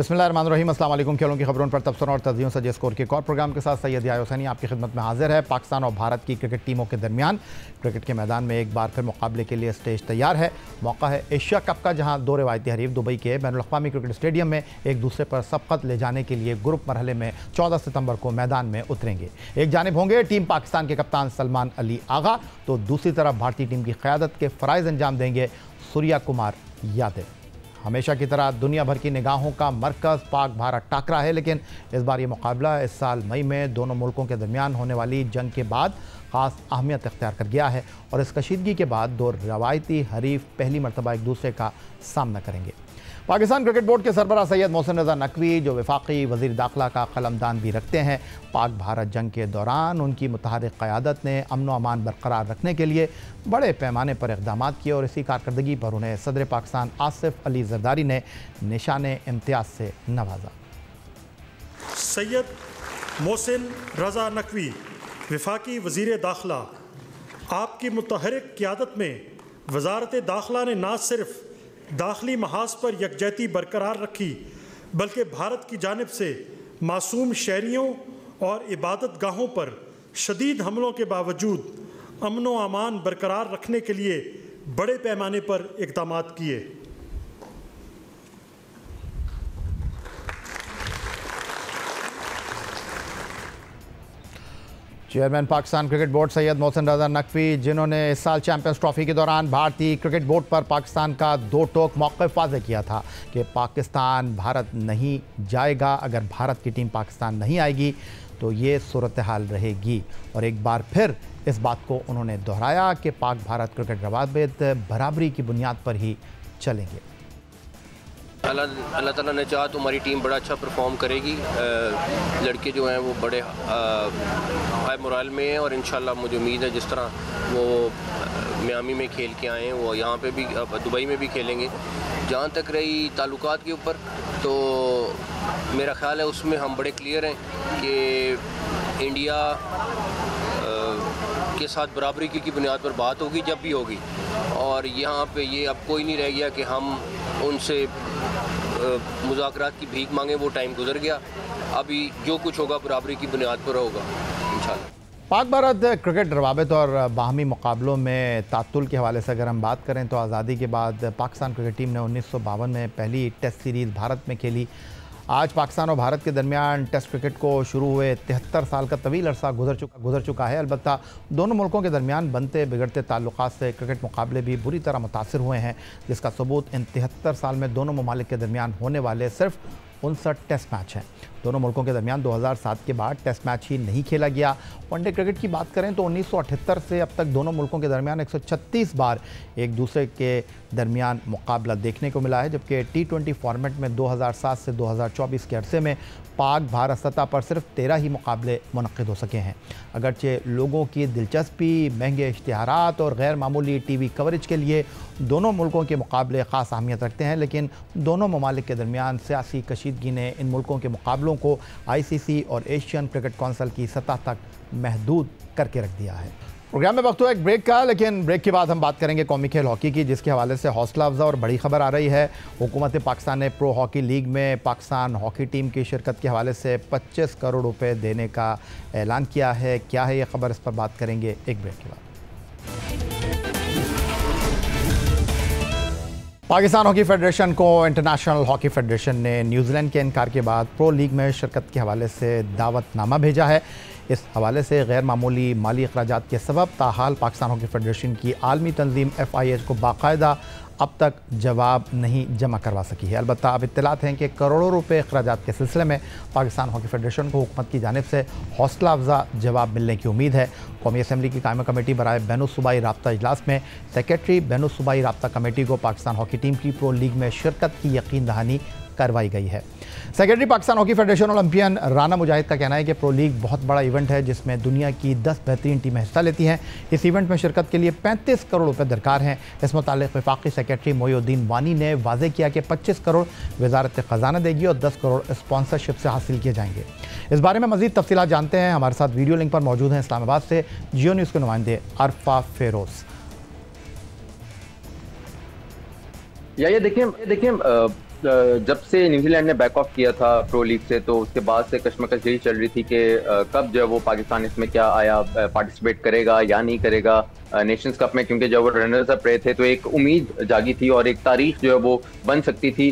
बिस्मिल्लाहिर्रहमानिर्रहीम। अस्सलाम वालेकुम। खेलों की खबरों पर तबसरों और तस्दीयों से स्कोर के एक और प्रोग्राम के साथ सैयद याहिया हुसैनी आपकी खिदमत में हाजिर है। पाकिस्तान और भारत की क्रिकेट टीमों के दरमियान क्रिकेट के मैदान में एक बार फिर मुकाबले के लिए स्टेज तैयार है। मौका है एशिया कप का, जहां दो रिवायती हरीफ दुबई के बैनुल अक़वामी क्रिकेट स्टेडियम में एक दूसरे पर सबकत ले जाने के लिए ग्रुप मरहले में 14 सितंबर को मैदान में उतरेंगे। एक जानिब होंगे टीम पाकिस्तान के कप्तान सलमान अली आगा, तो दूसरी तरफ भारतीय टीम की क़यादत के फ़राइज़ अंजाम देंगे सूर्या कुमार यादव। हमेशा की तरह दुनिया भर की निगाहों का मरकज़ पाक भारत टाकरा है, लेकिन इस बार ये मुकाबला इस साल मई में दोनों मुल्कों के दरमियान होने वाली जंग के बाद ख़ास अहमियत इख्तियार कर गया है और इस कशीदगी के बाद दो रवायती हरीफ पहली मरतबा एक दूसरे का सामना करेंगे। पाकिस्तान क्रिकेट बोर्ड के सरबराह सैयद मोहसिन रज़ा नकवी, जो वफाकी वज़ीर दाखिला का कलमदान भी रखते हैं, पाक भारत जंग के दौरान उनकी मुतहरिक क़यादत ने अमन व अमान बरकरार रखने के लिए बड़े पैमाने पर इक़दाम किए और इसी कारकर्दगी पर उन्हें सदर पाकिस्तान आसिफ अली ज़रदारी ने निशान इम्तियाज़ से नवाजा। सैयद मोहसिन रज़ा नकवी, वफाकी वज़ीर दाखिला, आपकी मुतहरिक क़यादत में वज़ारत दाखिला ने न सिर्फ दाखिली महाज पर यकजहती बरकरार रखी, बल्कि भारत की जानिब से मासूम शहरियों और इबादत गाहों पर शदीद हमलों के बावजूद अमन व अमान बरकरार रखने के लिए बड़े पैमाने पर इक़दाम किए। Chairman Pakistan cricket board Syed Mohsin Raza Naqvi, जिन्होंने इस साल चैंपियंस ट्रॉफी के दौरान भारतीय क्रिकेट बोर्ड पर पाकिस्तान का दो टोक मौक़िफ़ वाज़ेह किया था कि पाकिस्तान भारत नहीं जाएगा, अगर भारत की टीम पाकिस्तान नहीं आएगी तो ये सूरत हाल रहेगी। और एक बार फिर इस बात को उन्होंने दोहराया कि पाक भारत क्रिकेट रवाबित बराबरी की बुनियाद पर ही चलेंगे। अल्लाह ताला ने चाहा तो हमारी टीम बड़ा अच्छा परफॉर्म करेगी। लड़के जो हैं वो बड़े हाई मोरल में हैं और इंशाल्लाह मुझे उम्मीद है जिस तरह वो मियामी में खेल के आए हैं वो यहाँ पे भी दुबई में भी खेलेंगे। जहाँ तक रही ताल्लुकात के ऊपर, तो मेरा ख़्याल है उसमें हम बड़े क्लियर हैं कि इंडिया के साथ बराबरी की बुनियाद पर बात होगी जब भी होगी, और यहाँ पे ये अब कोई नहीं रह गया कि हम उनसे मुज़ाकरात की भीख मांगे। वो टाइम गुजर गया। अभी जो कुछ होगा बराबरी की बुनियाद पर होगा इंशाल्लाह। पाक भारत क्रिकेट रवाबित और बाहमी मुकाबलों में तातुल के हवाले से अगर हम बात करें तो आज़ादी के बाद पाकिस्तान क्रिकेट टीम ने 1952 में पहली टेस्ट सीरीज़ भारत में खेली। आज पाकिस्तान और भारत के दरमियान टेस्ट क्रिकेट को शुरू हुए 73 साल का तवील अरसा गुजर चुका है। अलबत्ता दोनों मुल्कों के दरमियान बनते बिगड़ते ताल्लुकात से क्रिकेट मुकाबले भी बुरी तरह मुतासिर हुए हैं, जिसका सबूत इन 73 साल में दोनों ममालिक के दरमियान होने वाले सिर्फ 59 टेस्ट मैच हैं। दोनों मुल्कों के दरमियान 2007 के बाद टेस्ट मैच ही नहीं खेला गया। वनडे क्रिकेट की बात करें तो 1978 से अब तक दोनों मुल्कों के दरमियान 136 बार एक दूसरे के दरमियान मुकाबला देखने को मिला है, जबकि T20 फॉर्मेट में 2007 से 2024 के अरसे में पाक भारत सतह पर सिर्फ 13 ही मुकाबले मुनक़्क़िद हो सके हैं। अगरचे लोगों की दिलचस्पी, महंगे इश्तिहारात और गैर मामूली टीवी कवरेज के लिए दोनों मुल्कों के मुकाबले ख़ास अहमियत रखते हैं, लेकिन दोनों ममालिक के दरमियान सियासी कशीदगी ने इन मुल्कों के मुकाबलों को ICC और एशियन क्रिकेट कौंसिल की सतह तक महदूद करके रख दिया है। प्रोग्राम में वक्त हुआ एक ब्रेक का, लेकिन ब्रेक के बाद हम बात करेंगे कौमी खेल हॉकी की, जिसके हवाले से हौसला अफजा और बड़ी खबर आ रही है। हुकूमत पाकिस्तान ने प्रो हॉकी लीग में पाकिस्तान हॉकी टीम की शिरकत के हवाले से 25 करोड़ रुपए देने का ऐलान किया है। क्या है ये खबर, इस पर बात करेंगे एक ब्रेक के बाद। पाकिस्तान हॉकी फेडरेशन को इंटरनेशनल हॉकी फेडरेशन ने न्यूजीलैंड के इनकार के बाद प्रो लीग में शिरकत के हवाले से दावतनामा भेजा है। इस हवाले से गैर मामूली माली अखराजात के सबब ताहाल पाकिस्तान हॉकी फेडरेशन की आलमी तंजीम FIH को बाकायदा अब तक जवाब नहीं जमा करवा सकी है। अलबत्ता अब इत्तलात हैं कि करोड़ों रुपए अखराजात के सिलसिले में पाकिस्तान हॉकी फेडरेशन को हुकूमत की जानिब से हौसला अफजा जवाब मिलने की उम्मीद है। कौमी असम्बली की कायमा कमेटी बराए बैनुल सूबाई राब्ता इजलास में सेक्रेटरी बैनुल सूबाई राब्ता कमेटी को पाकिस्तान हॉकी टीम की प्रो लीग में शिरकत की यकीन दहानी करवाई गई है। Secretary Pakistan hockey federation Olympian Rana Mujahid का कहना है कि प्रो लीग बहुत बड़ा इवेंट है जिसमें दुनिया की 10 बेहतरीन टीमें हिस्सा लेती हैं। इस इवेंट में शिरकत के लिए 35 करोड़ रुपए दरकार हैं। इस मुतालिक वफाकी सेक्रेटरी मोयुद्दीन वानी ने वाज़ेह किया कि 25 करोड़ वजारत ख़जाना देगी और 10 करोड़ स्पॉन्सरशिप से हासिल किए जाएंगे। इस बारे में मज़ीद तफसीलात जानते हैं, हमारे साथ वीडियो लिंक पर मौजूद हैं इस्लामाबाद से जियो न्यूज़ के नुमाइंदे अरफा फेरोज। या ये देखिए जब से न्यूजीलैंड ने बैक ऑफ किया था प्रो लीग से, तो उसके बाद से कश्मकश यही चल रही थी कि कब जो है वो पाकिस्तान इसमें क्या आया, पार्टिसिपेट करेगा या नहीं करेगा नेशंस कप में, क्योंकि जब वो रनर्स अप रहे थे तो एक उम्मीद जागी थी और एक तारीख जो है वो बन सकती थी।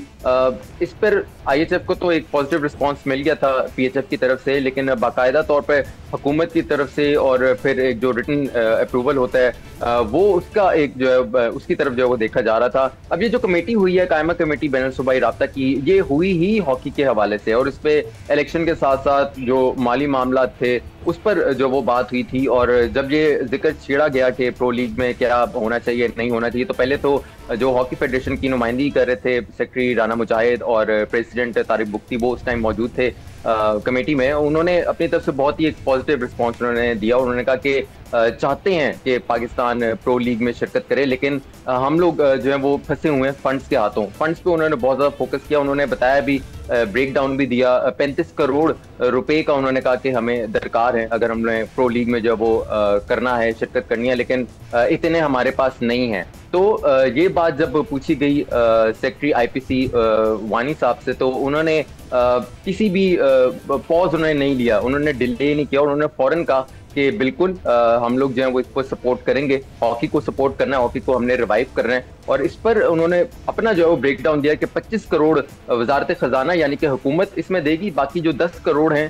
इस पर IHF को तो एक पॉजिटिव रिस्पांस मिल गया था PHF की तरफ से, लेकिन बाकायदा तौर पर हुकूमत की तरफ से और फिर एक जो रिटन अप्रूवल होता है वो उसका एक जो है उसकी तरफ जो है वो देखा जा रहा था। अब ये जो कमेटी हुई है, कायमा कमेटी बैनुल सूबाई राब्ता की, ये हुई ही हॉकी के हवाले से, और इस पे इलेक्शन के साथ साथ जो माली मामला थे उस पर जो वो बात हुई थी। और जब ये जिक्र छेड़ा गया कि प्रो लीग में क्या होना चाहिए नहीं होना चाहिए, तो पहले तो जो हॉकी फेडरेशन की नुमाइंदगी कर रहे थे सेक्रेटरी राना मुजाहिद और प्रेसिडेंट तारिक बुख्ती, वो उस टाइम मौजूद थे कमेटी में। उन्होंने अपनी तरफ से बहुत ही एक पॉजिटिव रिस्पांस उन्होंने दिया। उन्होंने कहा कि चाहते हैं कि पाकिस्तान प्रो लीग में शिरकत करे, लेकिन हम लोग जो है वो फंसे हुए हैं फंड्स के हाथों। फंड्स पे उन्होंने बहुत ज़्यादा फोकस किया। उन्होंने बताया भी, ब्रेक डाउन भी दिया, 35 करोड़ रुपए का उन्होंने कहा कि हमें दरकार है अगर हमने प्रो लीग में जो वो करना है, शिरकत करनी है, लेकिन इतने हमारे पास नहीं है। तो ये बात जब पूछी गई सेक्रेटरी IPC वानी साहब से, तो उन्होंने किसी भी पॉज उन्होंने नहीं लिया, उन्होंने डिले नहीं किया, उन्होंने फौरन कहा कि बिल्कुल हम लोग जो है वो इसको सपोर्ट करेंगे, हॉकी को सपोर्ट करना है, हॉकी को हमने रिवाइव करना है। और इस पर उन्होंने अपना जो है वो ब्रेक डाउन दिया कि 25 करोड़ वजारत खजाना यानी कि हुकूमत इसमें देगी, बाकी जो 10 करोड़ हैं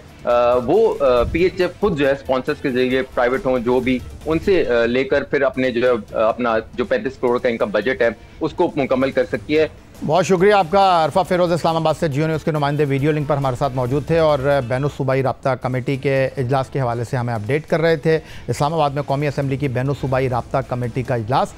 वो PHF खुद जो है स्पॉन्सर्स के जरिए, प्राइवेट हों जो भी, उनसे लेकर फिर अपने जो है अपना जो 35 करोड़ का इनका बजट है उसको मुकम्मल कर सकती है। बहुत शुक्रिया आपका। अरफा फिरोज इस्लामाबाद से जियो न्यूज़ के नुमाइंदे वीडियो लिंक पर हमारे साथ मौजूद थे और बैनुल सूबाई राब्ता कमेटी के इजलास के हवाले से हमें अपडेट कर रहे थे। इस्लामाबाद में कौमी असम्बली की बैनुल सूबाई राब्ता कमेटी का इजलास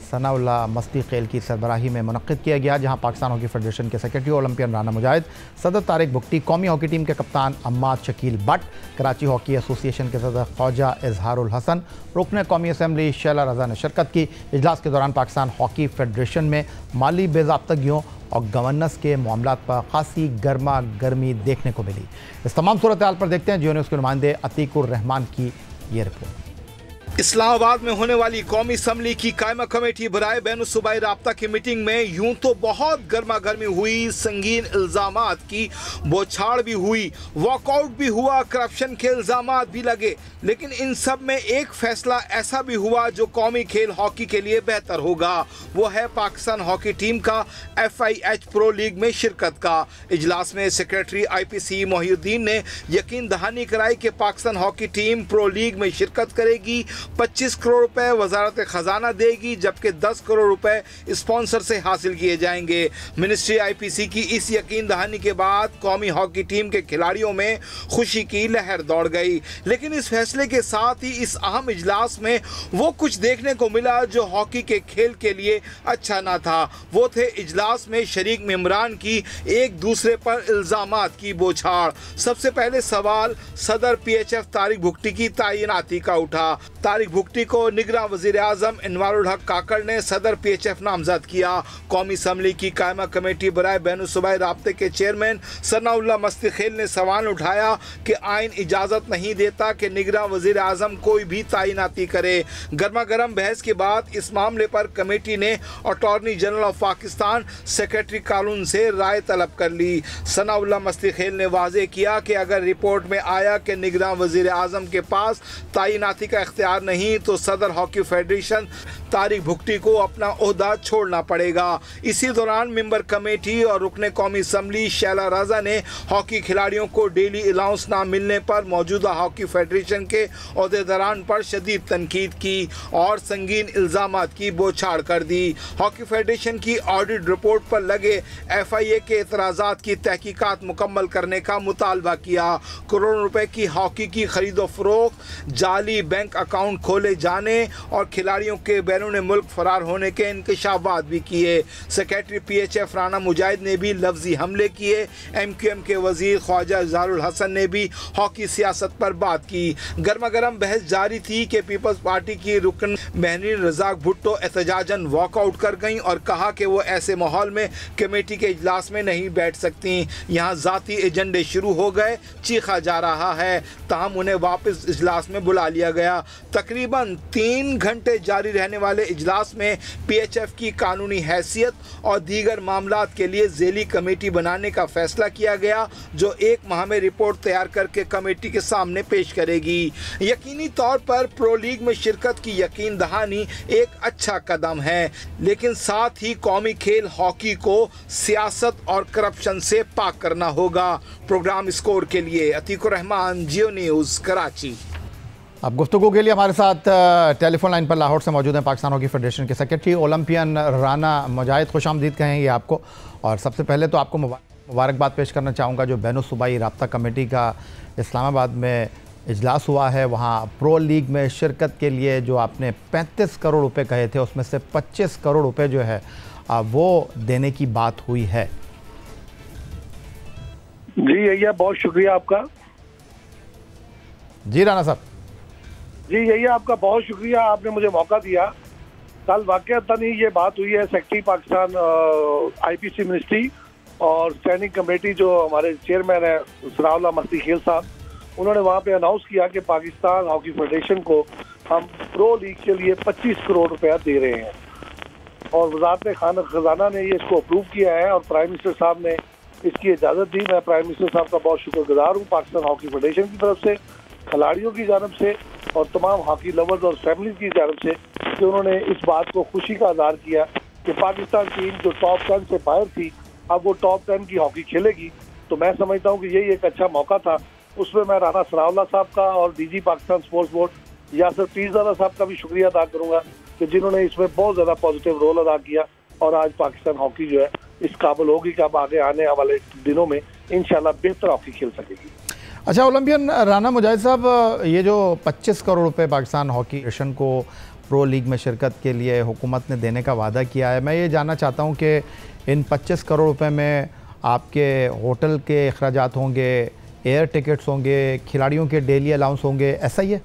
सनाउल्लाह मस्ती खेल की सरबराही में मुनक्किद किया गया, जहां पाकिस्तान हॉकी फेडरेशन के सेक्रेटरी ओलंपियन राना मुजाहिद, सदर तारिक बुख्ती, कौमी हॉकी टीम के कप्तान Ammad Shakeel but, Karachi hockey association के सदर ख्वाजा इजहारुल हसन, रुकन कौमी असम्बली शैला रजा ने शिरकत की। इजलास के दौरान पाकिस्तान हॉकी फेडरेशन में माली बेज़ाब्तगियों और गवर्नेंस के मामलात पर खासी गर्मा गर्मी देखने को मिली। इस तमाम सूरत हाल पर देखते हैं जियो न्यूज़ के नुमाइंदे अतीकुर रहमान की ये रिपोर्ट। इस्लामाबाद में होने वाली कौमी असम्बली की कायमा कमेटी बराए बैनुल सूबाई राब्ता की मीटिंग में यूं तो बहुत गर्मा गर्मी हुई, संगीन इल्जामात की बौछार भी हुई, वॉकआउट भी हुआ, करप्शन के इल्जामात भी लगे, लेकिन इन सब में एक फैसला ऐसा भी हुआ जो कौमी खेल हॉकी के लिए बेहतर होगा। वो है पाकिस्तान हॉकी टीम का FIH प्रो लीग में शिरकत का। इजलास में सेक्रेटरी IPC मोहिउद्दीन ने यकीन दहानी कराई कि Pakistan hockey team pro league में शिरकत करेगी, 25 करोड़ रुपए वजारत खजाना देगी, जबकि 10 करोड़ रुपए स्पॉन्सर से हासिल किए जाएंगे। मिनिस्ट्री IPC की इस यकीन दहानी के बाद कौमी हॉकी टीम के खिलाड़ियों में खुशी की लहर दौड़ गई, लेकिन इस फैसले के साथ ही इस अहम इजलास में वो कुछ देखने को मिला जो हॉकी के खेल के लिए अच्छा ना था। वो थे इजलास में शरीक मेंबरान की एक दूसरे पर इल्जामात की बौछार। सबसे पहले सवाल सदर PHF तारिक बुख्ती की तैनाती का उठा। तारिक बुख्ती को निगरां वज़ीर आज़म इनवारुल हक काकड़ ने सदर PHF नामजद किया। कौमी असम्बली की कायमा कमेटी बराए बैनुल सूबाई राब्ते के चेयरमैन सनाउल्लाह मस्ती खेल ने सवाल उठाया कि आइन इजाज़त नहीं देता कि निगरां वज़ीर आज़म कोई भी तैनाती करे। गर्मा गर्म बहस के बाद इस मामले पर कमेटी ने attorney general of Pakistan secretary कानून से राय तलब कर ली। सनाउल्लाह मस्ती खेल ने वाज़ेह किया कि अगर रिपोर्ट में आया कि निगरां वज़ीर आज़म के पास तैनाती का इख्तियार नहीं तो सदर हॉकी फेडरेशन तारिक बुख्ती को अपना ओहदा छोड़ना पड़ेगा। इसी दौरान मेंबर कमेटी और रुकने कौमी असम्बली शैला रजा ने हॉकी खिलाड़ियों को डेली अलाउंस ना मिलने पर मौजूदा हॉकी फेडरेशन के ओहदेदारान पर शदीद तनकीद की और संगीन इल्जामात की बौछार कर दी। हॉकी फेडरेशन की ऑडिट रिपोर्ट पर लगे FIA के एतराज़ात की तहकीकात मुकम्मल करने का मुतालबा किया। करोड़ों रुपए की हॉकी की खरीदो फरोख्त, जाली बैंक अकाउंट खोले जाने और खिलाड़ियों के बैरून मुल्क फरार होने के इंकशाफात भी किए। सेक्रेटरी PHF राना मुजाहिद ने भी लफ्जी हमले किए। MQM के वजीर ख्वाजा इजहारुल हसन ने भी हॉकी सियासत पर बात की। गर्मा गर्म बहस जारी थी कि पीपल्स पार्टी की रुकन महरीन रज़ाक भुट्टो एहतजाजन वॉकआउट कर गईं और कहा कि वो ऐसे माहौल में कमेटी के इजलास में नहीं बैठ सकती। यहाँ ज़ाती एजेंडे शुरू हो गए, चीखा जा रहा है, ताहम उन्हें वापस इजलास में बुला लिया गया। तकरीबन 3 घंटे जारी रहने वाले इजलास में PHF की कानूनी हैसियत और दीगर मामलात के लिए ज़ेली कमेटी बनाने का फैसला किया गया, जो 1 माह में रिपोर्ट तैयार करके कमेटी के सामने पेश करेगी। यकीनी तौर पर प्रो लीग में शिरकत की यकीन दहानी एक अच्छा कदम है, लेकिन साथ ही कौमी खेल हॉकी को सियासत और करप्शन से पाक करना होगा। प्रोग्राम स्कोर के लिए अतीकुर रहमान, जियो न्यूज़, कराची। अब गुफ्तगू के लिए हमारे साथ टेलीफोन लाइन पर लाहौर से मौजूद हैं पाकिस्तान हॉकी फेडरेशन के सेक्रेटरी ओलंपियन राना मुजाहिद। खुशामदीद कहेंगे आपको। और सबसे पहले तो आपको मुबारकबाद पेश करना चाहूँगा, जो बैनुल सूबाई राब्ता कमेटी का इस्लामाबाद में इजलास हुआ है, वहाँ प्रो लीग में शिरकत के लिए जो आपने 35 करोड़ रुपए कहे थे, उसमें से 25 करोड़ रुपए जो है वो देने की बात हुई है। जी यही, बहुत शुक्रिया आपका। जी राना साहब। जी यही, आपका बहुत शुक्रिया, आपने मुझे मौका दिया। कल वाकईतन ही ये बात हुई है सेक्रेटरी पाकिस्तान IPC मिनिस्ट्री और स्टैंडिंग कमेटी, जो हमारे चेयरमैन है सनाउल्लाह मस्ती खेल साहब, उन्होंने वहाँ पे अनाउंस किया कि पाकिस्तान हॉकी फेडरेशन को हम प्रो लीग के लिए 25 करोड़ रुपया दे रहे हैं। और वज़ारत खजाना ने ये इसको अप्रूव किया है और प्राइम मिनिस्टर साहब ने इसकी इजाज़त दी। मैं प्राइम मिनिस्टर साहब का बहुत शुक्रगुजार हूँ, पाकिस्तान हॉकी फेडरेशन की तरफ से, खिलाड़ियों की जानब से और तमाम हॉकी लवर्स और फैमिली की जानब से, कि उन्होंने इस बात को खुशी का इज़हार किया कि पाकिस्तान टीम जो टॉप 10 से बाहर थी, अब वो टॉप 10 की हॉकी खेलेगी। तो मैं समझता हूँ कि यही एक अच्छा मौका था। उसमें मैं राना सनाउल्लाह साहब का और DG Pakistan sports board Yasir Pirzada साहब का भी शुक्रिया अदा करूँगा कि जिन्होंने इसमें बहुत ज़्यादा पॉजिटिव रोल अदा किया और आज पाकिस्तान हॉकी जो है इस काबिल होगी कि अब आगे आने वाले दिनों में इंशाल्लाह बेहतर हॉकी खेल सकेगी। अच्छा ओलंपियन राना मुजाहिद साहब, ये जो 25 करोड़ रुपए पाकिस्तान हॉकी फेडरेशन को प्रो लीग में शिरकत के लिए हुकूमत ने देने का वादा किया है, मैं ये जानना चाहता हूँ कि इन 25 करोड़ रुपए में आपके होटल के अखराजात होंगे, एयर टिकट्स होंगे, खिलाड़ियों के डेली अलाउंस होंगे, ऐसा ही है?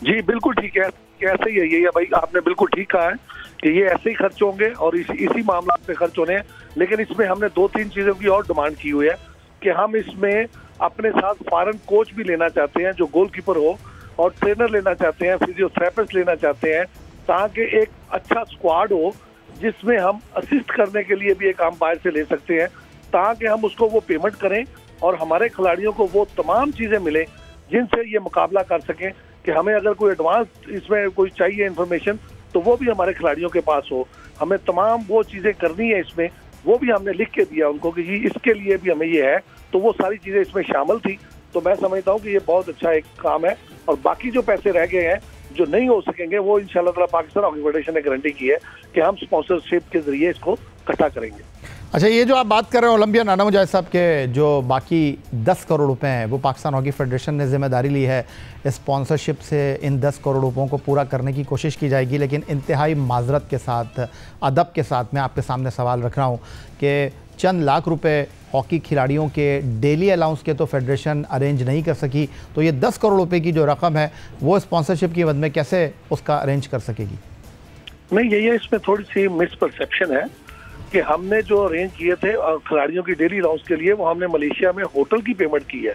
जी बिल्कुल ठीक है, ऐसे ही है। ये भाई आपने बिल्कुल ठीक कहा है कि ये ऐसे ही खर्च होंगे और इसी मामला पे खर्च होने हैं। लेकिन इसमें हमने 2-3 चीज़ों की और डिमांड की हुई है कि हम इसमें अपने साथ फॉरेन कोच भी लेना चाहते हैं जो गोलकीपर हो, और ट्रेनर लेना चाहते हैं, फिजियोथेरेपिस्ट लेना चाहते हैं, ताकि एक अच्छा स्क्वाड हो जिसमें हम असिस्ट करने के लिए भी एक हम बाहर से ले सकते हैं, ताकि हम उसको वो पेमेंट करें और हमारे खिलाड़ियों को वो तमाम चीज़ें मिलें जिनसे ये मुकाबला कर सकें। कि हमें अगर कोई एडवांस इसमें कोई चाहिए इन्फॉर्मेशन तो वो भी हमारे खिलाड़ियों के पास हो। हमें तमाम वो चीज़ें करनी है इसमें, वो भी हमने लिख के दिया उनको कि इसके लिए भी हमें ये है, तो वो सारी चीज़ें इसमें शामिल थी। तो मैं समझता हूँ कि ये बहुत अच्छा एक काम है। और बाकी जो पैसे रह गए हैं जो नहीं हो सकेंगे, वो इंशाल्लाह ताला पाकिस्तान हॉकी फेडरेशन ने गारंटी की है कि हम स्पॉन्सरशिप के जरिए इसको इकट्ठा करेंगे। अच्छा, ये जो आप बात कर रहे हैं ओलंपियन राना मुजाहिद साहब के, जो बाकी 10 करोड़ रुपए हैं वो पाकिस्तान हॉकी फेडरेशन ने जिम्मेदारी ली है, स्पॉन्सरशिप से इन 10 करोड़ रुपयों को पूरा करने की कोशिश की जाएगी। लेकिन इंतहाई माजरत के साथ, अदब के साथ मैं आपके सामने सवाल रख रहा हूँ कि चंद लाख रुपए हॉकी खिलाड़ियों के डेली अलाउंस के तो फेडरेशन अरेंज नहीं कर सकी, तो ये 10 करोड़ रुपए की जो रकम है वो स्पॉन्सरशिप की मद में कैसे उसका अरेंज कर सकेगी? नहीं, यही है, इसमें थोड़ी सी मिसपरसेप्शन है कि हमने जो अरेंज किए थे खिलाड़ियों की डेली अलाउंस के लिए, वो हमने मलेशिया में होटल की पेमेंट की है।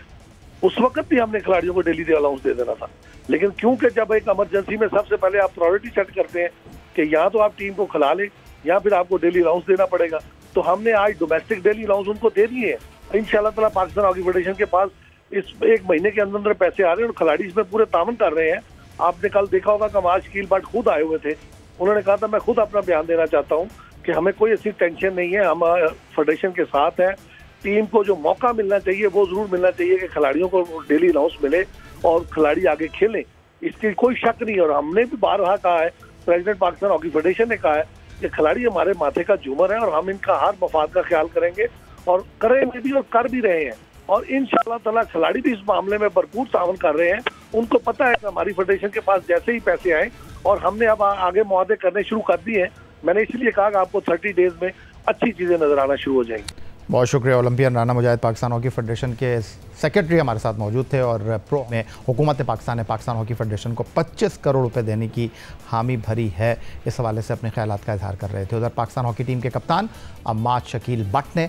उस वक्त भी हमने खिलाड़ियों को डेली अलाउंस दे देना था। लेकिन क्योंकि जब एक इमरजेंसी में सबसे पहले आप प्रायोरिटी सेट करते हैं कि या तो आप टीम को खिला लें या फिर आपको डेली अलाउंस देना पड़ेगा, तो हमने आज डोमेस्टिक डेली अलाउंस उनको दे दिए हैं। इंशाल्लाह ताला पाकिस्तान हॉकी फेडरेशन के पास इस 1 महीने के अंदर पैसे आ रहे हैं और खिलाड़ी इसमें पूरे तामन कर रहे हैं। आपने कल देखा होगा कि आज कील भट्ट खुद आए हुए थे, उन्होंने कहा था मैं खुद अपना बयान देना चाहता हूँ कि हमें कोई ऐसी टेंशन नहीं है, हम फेडरेशन के साथ हैं। टीम को जो मौका मिलना चाहिए वो जरूर मिलना चाहिए कि खिलाड़ियों को डेली अलाउंस मिले और खिलाड़ी आगे खेलें, इसकी कोई शक नहीं है। और हमने भी बारहा कहा है, प्रेसिडेंट पाकिस्तान हॉकी फेडरेशन ने कहा है कि खिलाड़ी हमारे माथे का झूमर है और हम इनका हर मफाद का ख्याल करेंगे और करेंगे भी और कर भी रहे हैं। और इंशाल्लाह ताला खिलाड़ी भी इस मामले में भरपूर तावन कर रहे हैं। उनको पता है कि हमारी फेडरेशन के पास जैसे ही पैसे आए, और हमने अब आगे मुआहदे करने शुरू कर दिए हैं। मैंने इसलिए कहा कि आपको 30 डेज में अच्छी चीज़ें नजर आना शुरू हो जाएंगी। बहुत शुक्रिया। ओलंपियन राना मुजाहिद पाकिस्तान हॉकी फेडरेशन के सेक्रेटरी हमारे साथ मौजूद थे। और प्रो में हुकूमत पाकिस्तान ने पाकिस्तान हॉकी फेडरेशन को 25 करोड़ रुपए देने की हामी भरी है, इस हवाले से अपने ख्यालात का इजहार कर रहे थे। उधर पाकिस्तान हॉकी टीम के कप्तान अम्माद शकील बट ने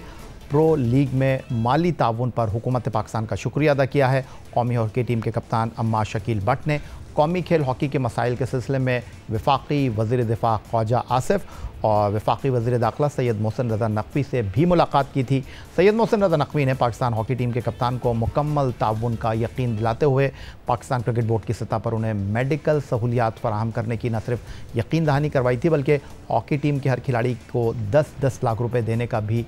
प्रो लीग में माली ताउन पर हुकूमत पाकिस्तान का शुक्रिया अदा किया है। कौमी हॉकी टीम के कप्तान अम्मा शकील भट्ट ने कौमी खेल हॉकी के मसाइल के सिलसिले में वफाकी वज़ीर दिफा ख्वाजा आसिफ और वफाकी वज़ीर दाखिला सैयद मोहसिन रज़ा नकवी से भी मुलाकात की थी। सैयद मोहसिन रज़ा नकवी ने पाकिस्तान हॉकी टीम के कप्तान को मुकम्मल ताउन का यकीन दिलाते हुए पाकिस्तान क्रिकेट बोर्ड की सतह पर उन्हें मेडिकल सहूलियात फराहम करने की न सिर्फ यकीन दहानी करवाई थी बल्कि हॉकी टीम के हर खिलाड़ी को 10-10 लाख रुपये देने का भी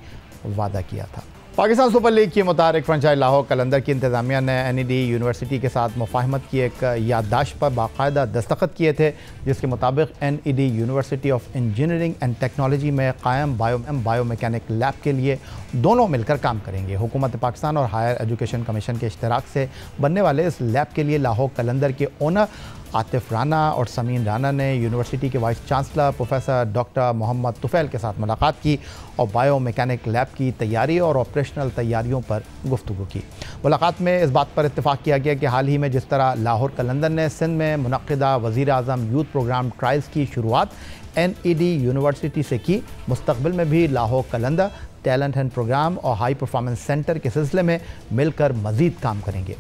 वादा किया था। पाकिस्तान सुपर लीग के मुताबिक फ्रेंचाइज लाहौर कलंदर की इंतज़ामिया ने NED यूनिवर्सिटी के साथ मुफाहमत की एक याददाश्त पर बाकायदा दस्तखत किए थे, जिसके मुताबिक NED university of engineering and technology में कायम बायोमैकेनिक लैब के लिए दोनों मिलकर काम करेंगे। हुकूमत पाकिस्तान और हायर एजुकेशन कमीशन के इश्तराक से बनने वाले इस लैब के लिए लाहौर कलंदर के ओनर आतिफ राना और समीन राना ने यूनिवर्सिटी के vice chancellor professor doctor Mohammad Tufail के साथ मुलाकात की और बायोमैकेनिक लैब की तैयारी और ऑपरेशनल तैयारियों पर गुफ्तगू की। मुलाकात में इस बात पर इत्तेफाक किया गया कि हाल ही में जिस तरह लाहौर कलंदर ने सिंध में मुनक़िदा वज़ीर आज़म यूथ प्रोग्राम ट्रायल्स की शुरुआत NED यूनिवर्सिटी से की, मुस्तक़बिल में भी लाहौर कलंदर टैलेंट एंड प्रोग्राम और हाई परफॉर्मेंस सेंटर के सिलसिले में मिलकर मज़ीद काम करेंगे।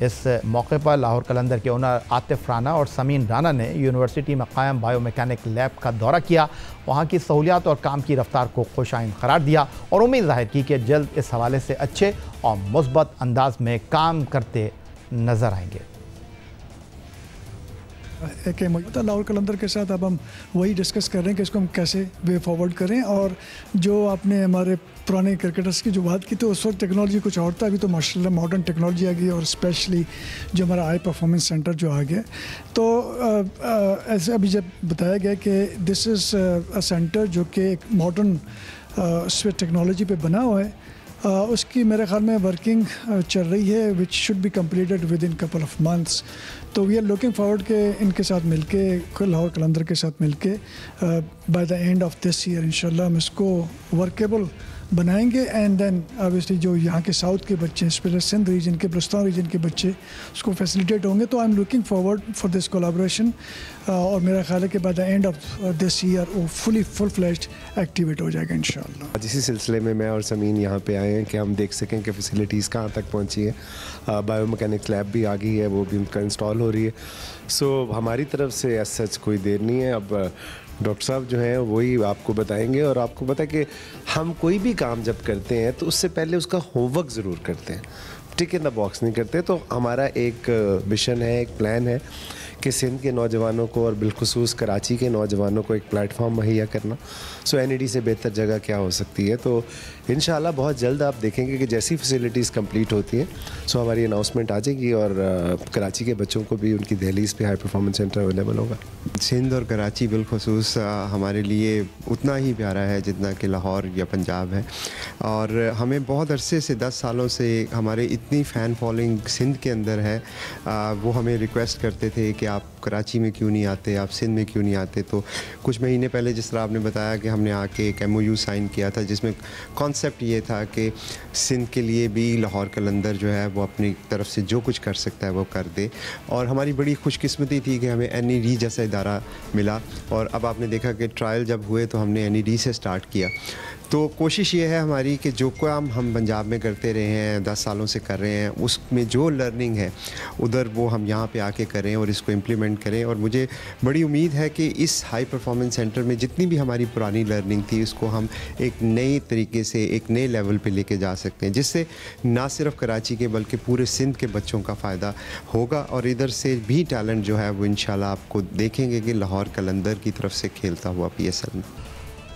इस मौके पर लाहौर कलंदर के ओनर आतिफ राना और समीन राना ने यूनिवर्सिटी में कायम बायोमैकेनिक लैब का दौरा किया, वहाँ की सहूलियात और काम की रफ्तार को खुशाइन करार दिया और उम्मीद ज़ाहिर की कि जल्द इस हवाले से अच्छे और मुस्बत अंदाज में काम करते नज़र आएंगे। एक मौजूदा लाहौर कलंदर के साथ अब हम वही डिस्कस कर रहे हैं कि इसको हम कैसे वे फॉरवर्ड करें। और जो आपने हमारे पुराने क्रिकेटर्स की जो बात की तो उस वक्त टेक्नोलॉजी कुछ और था, अभी तो माशाल्लाह मॉडर्न टेक्नोलॉजी आ गई और स्पेशली जो हमारा हाई परफॉर्मेंस सेंटर जो आ गया। तो ऐसे अभी जब बताया गया कि दिस इज़ अ सेंटर जो कि एक मॉडर्न टेक्नोलॉजी पे बना हुआ है, उसकी मेरे ख्याल में वर्किंग चल रही है which should be completed with in couple of months. तो वी आर लुकिंग फॉरवर्ड के इनके साथ मिलके लाहौर कलंदर के साथ मिलके by the end of this year इंशाल्लाह हम इसको वर्केबल बनाएंगे। एंड देन ऑब्वियसली जो यहाँ के साउथ के बच्चे स्पेशली सिंध रीजन के बलूचिस्तान रीजन के बच्चे उसको फैसिलिटेट होंगे। तो I am looking forward for this collaboration और मेरा ख्याल है कि by the end of this year वो फुल फ्लेज्ड एक्टिवेट हो जाएगा इंशाल्लाह। इसी सिलसिले में मैं और समीन यहाँ पे आए हैं कि हम देख सकें कि फैसिलिटीज़ कहाँ तक पहुँची है। बायोमैकेनिक्स लैब भी आ गई है, वो भी उनका इंस्टॉल हो रही है। सो हमारी तरफ से एज सच कोई देर नहीं है। अब डॉक्टर साहब जो हैं वही आपको बताएंगे और आपको पता है कि हम कोई भी काम जब करते हैं तो उससे पहले उसका होमवर्क ज़रूर करते हैं, टिक इन द बॉक्स नहीं करते। तो हमारा एक विशन है, एक प्लान है कि सिंध के नौजवानों को और बिलखुसूस कराची के नौजवानों को एक प्लेटफॉर्म मुहैया करना। सो NED से बेहतर जगह क्या हो सकती है। तो इंशाल्लाह बहुत जल्द आप देखेंगे कि जैसी फैसिलिटीज़ कंप्लीट होती हैं सो हमारी अनाउंसमेंट आ जाएगी और कराची के बच्चों को भी उनकी दहलीज़ पे हाई परफॉर्मेंस सेंटर अवेलेबल होगा। सिंध और कराची बिलखुसूस हमारे लिए उतना ही प्यारा है जितना कि लाहौर या पंजाब है। और हमें बहुत अरसे से 10 सालों से हमारे इतनी फ़ैन फॉलोइंग सिंध के अंदर है, वो हमें रिक्वेस्ट करते थे कि आप कराची में क्यों नहीं आते, आप सिंध में क्यों नहीं आते। तो कुछ महीने पहले जिस तरह आपने बताया कि हमने आके एक MOU साइन किया था जिसमें कॉन्सेप्ट ये था कि सिंध के लिए भी लाहौर कलंदर जो है वो अपनी तरफ से जो कुछ कर सकता है वो कर दे। और हमारी बड़ी खुशकिस्मती थी कि हमें NED जैसा इदारा मिला। और अब आपने देखा कि ट्रायल जब हुए तो हमने NED से स्टार्ट किया। तो कोशिश ये है हमारी कि जो काम हम पंजाब में करते रहे हैं 10 सालों से कर रहे हैं उसमें जो लर्निंग है उधर वो हम यहाँ पे आके करें और इसको इम्प्लीमेंट करें। और मुझे बड़ी उम्मीद है कि इस हाई परफॉर्मेंस सेंटर में जितनी भी हमारी पुरानी लर्निंग थी उसको हम एक नई तरीके से एक नए लेवल पे लेके जा सकते हैं, जिससे ना सिर्फ कराची के बल्कि पूरे सिंध के बच्चों का फ़ायदा होगा। और इधर से भी टैलेंट जो है वो इंशाल्लाह आपको देखेंगे कि लाहौर कलंदर की तरफ से खेलता हुआ PSL में।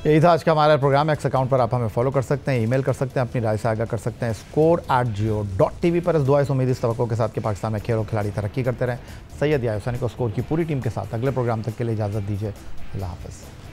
यही था आज का हमारा प्रोग्राम। एक्स अकाउंट पर आप हमें फॉलो कर सकते हैं, ईमेल कर सकते हैं, अपनी राय से आगाह कर सकते हैं score@geo.tv पर। इस दुआ इस उम्मीद इस तवक्को के साथ कि पाकिस्तान में खेल और खिलाड़ी तरक्की करते रहें। सैयद या हुसैनी को स्कोर की पूरी टीम के साथ अगले प्रोग्राम तक के लिए इजाज़त दीजिए। अल्लाह हाफ़िज़।